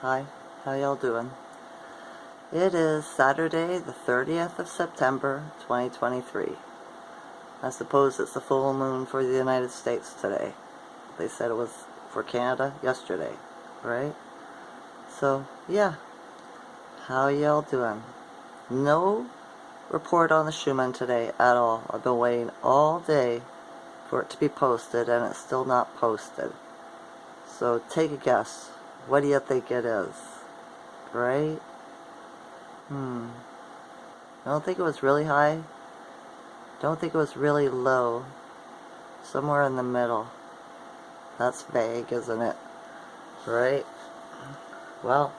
Hi, how y'all doing? It is Saturday the 30th of September 2023. I suppose it's the full moon for the United States today. They said it was for Canada yesterday, right? So, yeah. How y'all doing? No report on the Schumann today at all. I've been waiting all day for it to be posted and it's still not posted. So take a guess. What do you think it is? Right? I don't think it was really high. Don't think it was really low. Somewhere in the middle. That's vague, isn't it? Right? Well,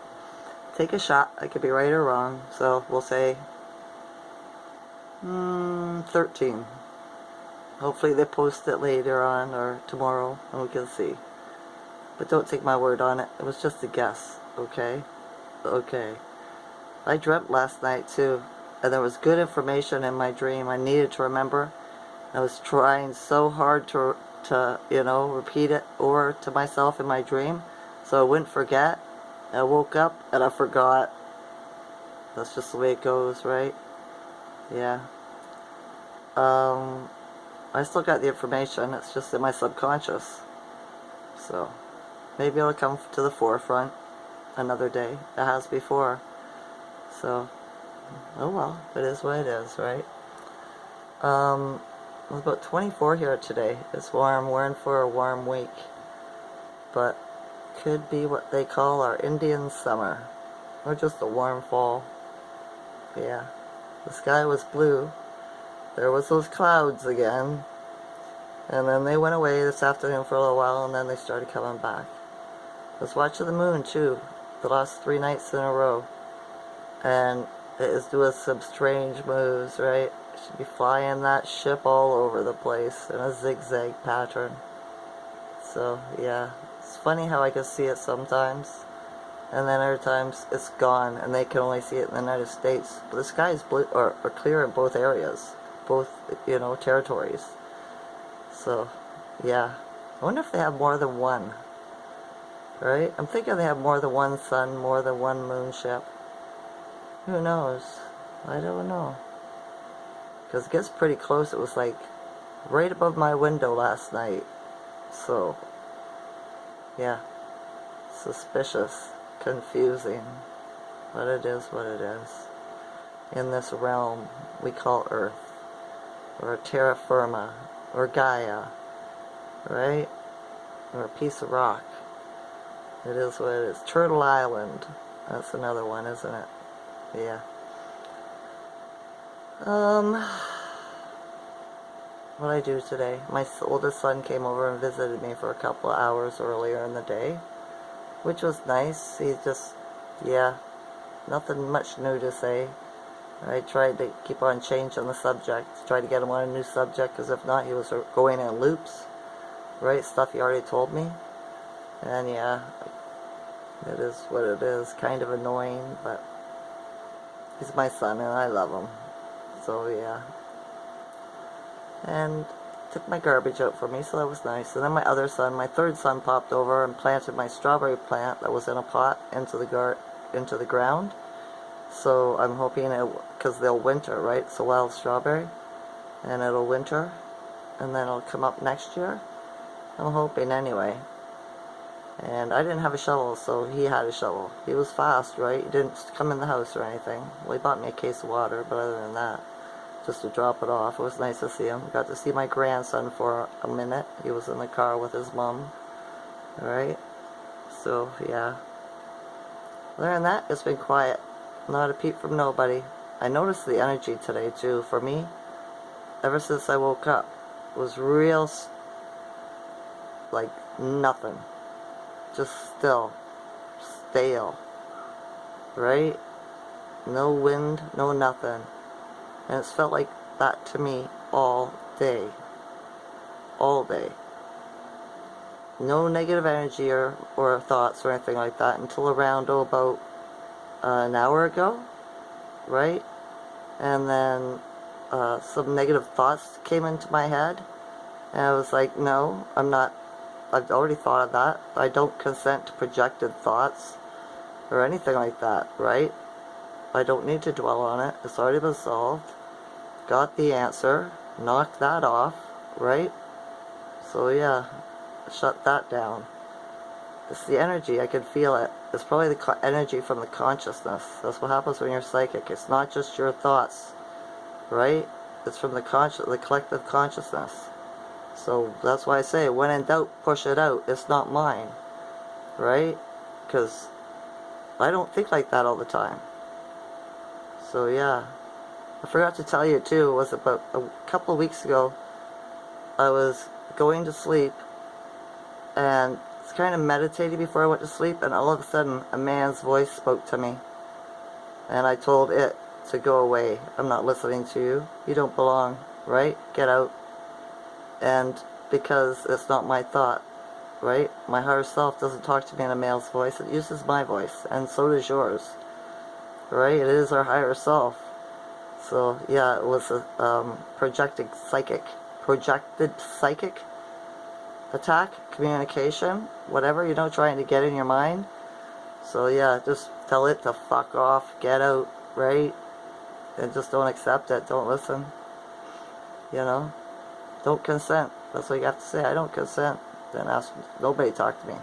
take a shot. I could be right or wrong. So we'll say 13. Hopefully they post it later on or tomorrow and we can see. But don't take my word on it. It was just a guess. Okay? Okay. I dreamt last night too. And there was good information in my dream I needed to remember. I was trying so hard to repeat it over to myself in my dream so I wouldn't forget. I woke up and I forgot. That's just the way it goes, right? Yeah. I still got the information. It's just in my subconscious. So maybe it'll come to the forefront another day. It has before. So, oh well, it is what it is, right? It was about 24 here today. It's warm. We're in for a warm week. But could be what they call our Indian summer. Or just a warm fall. Yeah. The sky was blue. There was those clouds again. And then they went away this afternoon for a little while and then they started coming back. I was watching the moon too. The last 3 nights in a row. And it is doing some strange moves, right? It should be flying that ship all over the place in a zigzag pattern. So, yeah. It's funny how I can see it sometimes. And then other times it's gone and they can only see it in the United States. But the sky is blue, or clear in both areas. Both, territories. So, yeah. I wonder if they have more than one. Right? I'm thinking they have more than one sun, more than one moon ship. Who knows? I don't know. Because it gets pretty close. It was like right above my window last night. So, yeah. Suspicious. Confusing. But it is what it is. In this realm we call Earth. Or terra firma. Or Gaia. Right? Or a piece of rock. It is what it is. Turtle Island. That's another one, isn't it? Yeah. What I do today? My oldest son came over and visited me for a couple of hours earlier in the day, which was nice. He just, yeah, nothing much new to say. I tried to keep on changing the subject, tried to get him on a new subject, because if not, he was going in loops, right? Stuff he already told me. And yeah, it is what it is. Kind of annoying, but he's my son and I love him. So yeah. And took my garbage out for me, so that was nice. And then my other son, my third son, popped over and planted my strawberry plant that was in a pot into the ground. So I'm hoping because they'll winter, right? It's a wild strawberry. And it'll winter. And then it'll come up next year. I'm hoping anyway. And I didn't have a shovel, so he had a shovel. He was fast, right? He didn't come in the house or anything. Well, he bought me a case of water, but other than that, just to drop it off. It was nice to see him. Got to see my grandson for a minute. He was in the car with his mom. Alright? So, yeah. Other than that, it's been quiet. Not a peep from nobody. I noticed the energy today, too. For me, ever since I woke up, it was real, like, nothing. Just still, stale, right? No wind, no nothing. And it's felt like that to me all day. All day. No negative energy or thoughts or anything like that until around, about an hour ago, right? And then some negative thoughts came into my head. And I was like, no, I'm not. I've already thought of that. I don't consent to projected thoughts. or anything like that, right? I don't need to dwell on it. It's already been solved. Got the answer. Knocked that off, right? So yeah, shut that down. It's the energy. I can feel it. It's probably the energy from the consciousness. That's what happens when you're psychic. It's not just your thoughts, right? It's from the collective consciousness. So that's why I say, when in doubt, push it out. It's not mine, right? Because I don't think like that all the time. So yeah. I forgot to tell you too, it was about a couple of weeks ago, I was going to sleep and was kind of meditating before I went to sleep, and all of a sudden a man's voice spoke to me. And I told it to go away. I'm not listening to you. You don't belong, right? Get out. And because it's not my thought, right? My higher self doesn't talk to me in a male's voice. It uses my voice, and so does yours, right? It is our higher self. So yeah, it was a projected psychic attack, communication, whatever, you know, trying to get in your mind. So yeah, just tell it to fuck off, get out, right? And just don't accept it, don't listen, you know? Don't consent. That's what you have to say. I don't consent. Then ask nobody talk to me.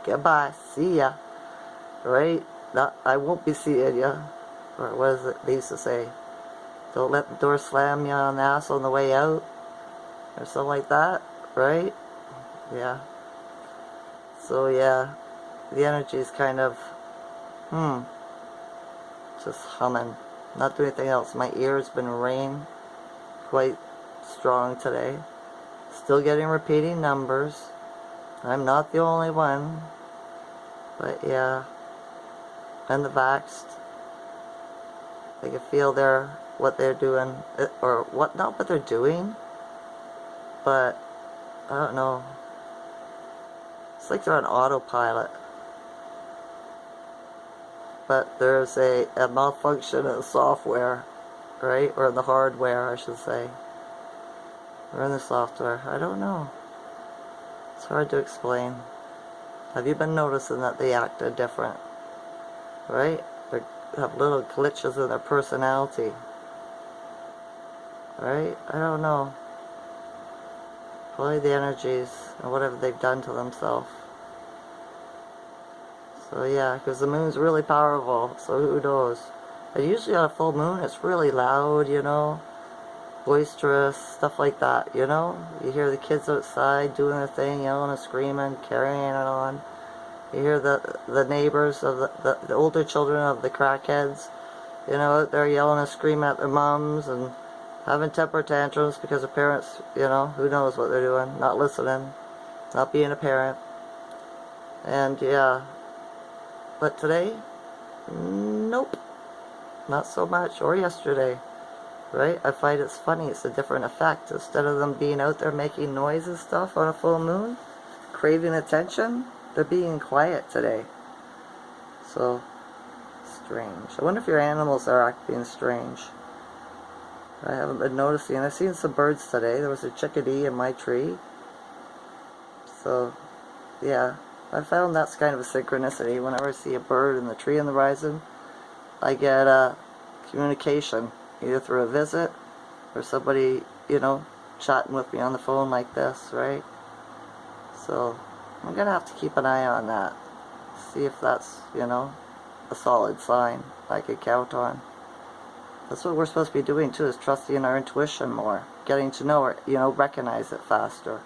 Goodbye. See ya. Right? I won't be seeing ya. Or what is it they used to say? Don't let the door slam you on the ass on the way out. Or something like that. Right? Yeah. So yeah. The energy is kind of just humming. Not doing anything else. My ear's been ringing quite strong today. Still getting repeating numbers. I'm not the only one. But yeah. And the vaxxed. I can feel what they're doing, or what, not what they're doing, but I don't know. It's like they're on autopilot. But there's a malfunction in the software, right? Or in the hardware, I should say. Or in the software. I don't know. It's hard to explain. Have you been noticing that they act different? Right? They have little glitches in their personality. Right? I don't know. Probably the energies and whatever they've done to themselves. So yeah, because the moon's really powerful, so who knows. And usually on a full moon it's really loud, you know, boisterous, stuff like that, you know. You hear the kids outside doing their thing, yelling and screaming, carrying it on. You hear the neighbors of the older children of the crackheads, you know, out there yelling and screaming at their mums and having temper tantrums because their parents, you know, who knows what they're doing, not listening, not being a parent. And yeah, but today, nope, not so much, or yesterday, right? I find it's funny, it's a different effect. Instead of them being out there making noise and stuff on a full moon, craving attention, they're being quiet today. So, strange. I wonder if your animals are acting strange. I haven't been noticing. I've seen some birds today. There was a chickadee in my tree. So, yeah. I found that's kind of a synchronicity. Whenever I see a bird in the tree on the horizon, I get a communication, either through a visit or somebody, you know, chatting with me on the phone like this, right? So, I'm going to have to keep an eye on that. See if that's, you know, a solid sign I could count on. That's what we're supposed to be doing too, is trusting our intuition more. Getting to know it, you know, recognize it faster.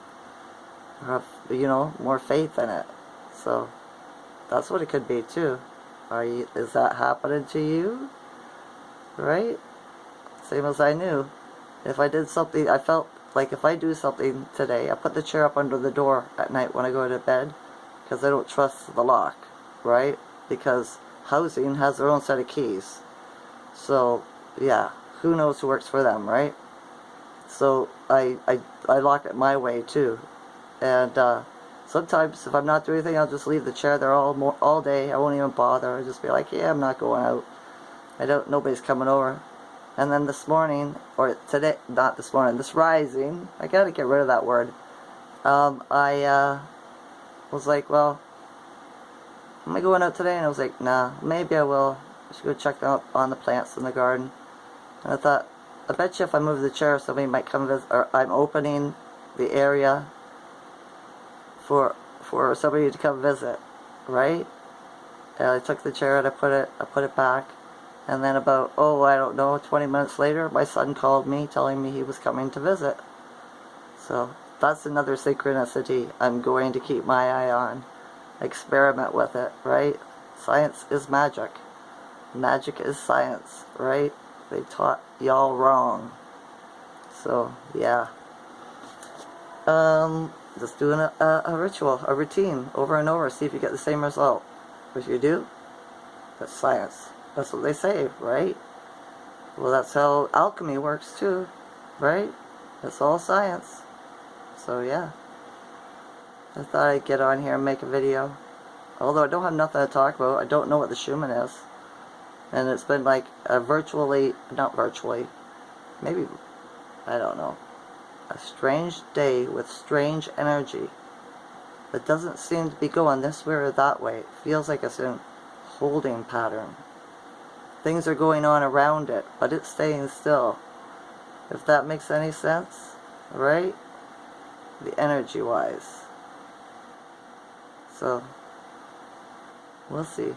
Have, you know, more faith in it. So, that's what it could be too. Is that happening to you? Right? Same as I knew. If I did something, I felt like if I do something today, I put the chair up under the door at night when I go to bed, because I don't trust the lock, right? Because housing has their own set of keys. So, yeah, who knows who works for them, right? So, I lock it my way too. And, sometimes if I'm not doing anything, I'll just leave the chair there all day. I won't even bother. I'll just be like, yeah, I'm not going out. Nobody's coming over. And then this morning, or today, not this morning, this rising, I gotta get rid of that word. I was like, well, am I going out today? And I was like, nah, maybe I will. I should go check out on the plants in the garden. And I thought, I bet you if I move the chair, somebody might come visit, or I'm opening the area for somebody to come visit, right? And I took the chair and I put it back. And then about, oh, I don't know, 20 minutes later, my son called me telling me he was coming to visit. So that's another synchronicity I'm going to keep my eye on. Experiment with it, right? Science is magic. Magic is science, right? They taught y'all wrong. So, yeah. Just doing a ritual, a routine, over and over, see if you get the same result. If you do, that's science. That's what they say, right? Well, that's how alchemy works too, right? It's all science. So, yeah. I thought I'd get on here and make a video. Although I don't have nothing to talk about. I don't know what the Schumann is. And it's been like a not virtually, maybe, I don't know, a strange day with strange energy. It doesn't seem to be going this way or that way. It feels like it's in holding pattern. Things are going on around it, but it's staying still. If that makes any sense, right? The energy-wise. So, we'll see.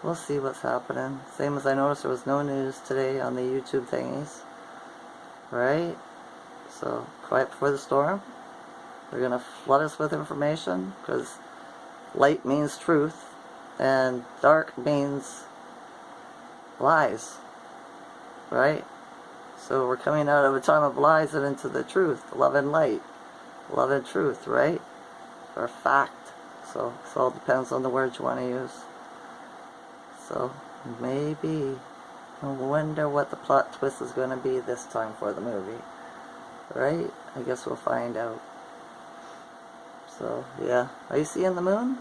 We'll see what's happening. Same as I noticed there was no news today on the YouTube thingies. Right? So, quiet before the storm. They're going to flood us with information because light means truth and dark means lies. Right? So we're coming out of a time of lies and into the truth. Love and light. Love and truth, right? Or fact. So it all depends on the words you want to use. So maybe, I wonder what the plot twist is going to be this time for the movie. Right? I guess we'll find out. So, yeah. Are you seeing the moon?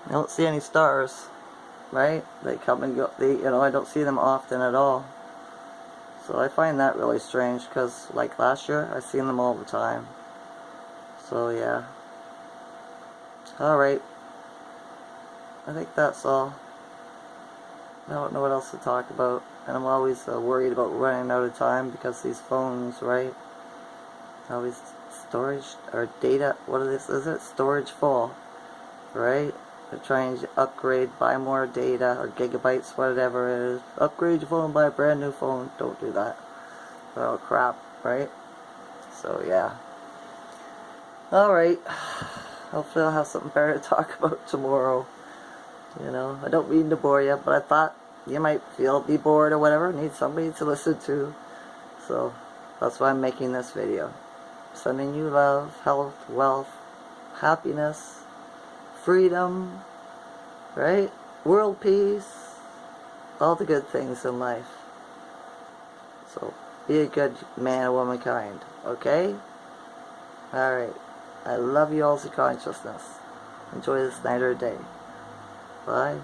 I don't see any stars. Right? They come and go. I don't see them often at all. So I find that really strange because, like last year, I seen them all the time. So, yeah. Alright. I think that's all. I don't know what else to talk about. And I'm always worried about running out of time because these phones, right? Always storage, or data, what is it? Storage full. Right? They're trying to upgrade, buy more data, or gigabytes, whatever it is. Upgrade your phone, buy a brand new phone. Don't do that. Oh crap, right? So yeah. Alright. Hopefully I'll have something better to talk about tomorrow. I don't mean to bore you, but I thought you might be bored or whatever, need somebody to listen to. So that's why I'm making this video. Sending you love, health, wealth, happiness, freedom, right? World peace, all the good things in life. So be a good man or womankind, okay? Alright. I love you all's consciousness. Enjoy this night or day. Bye.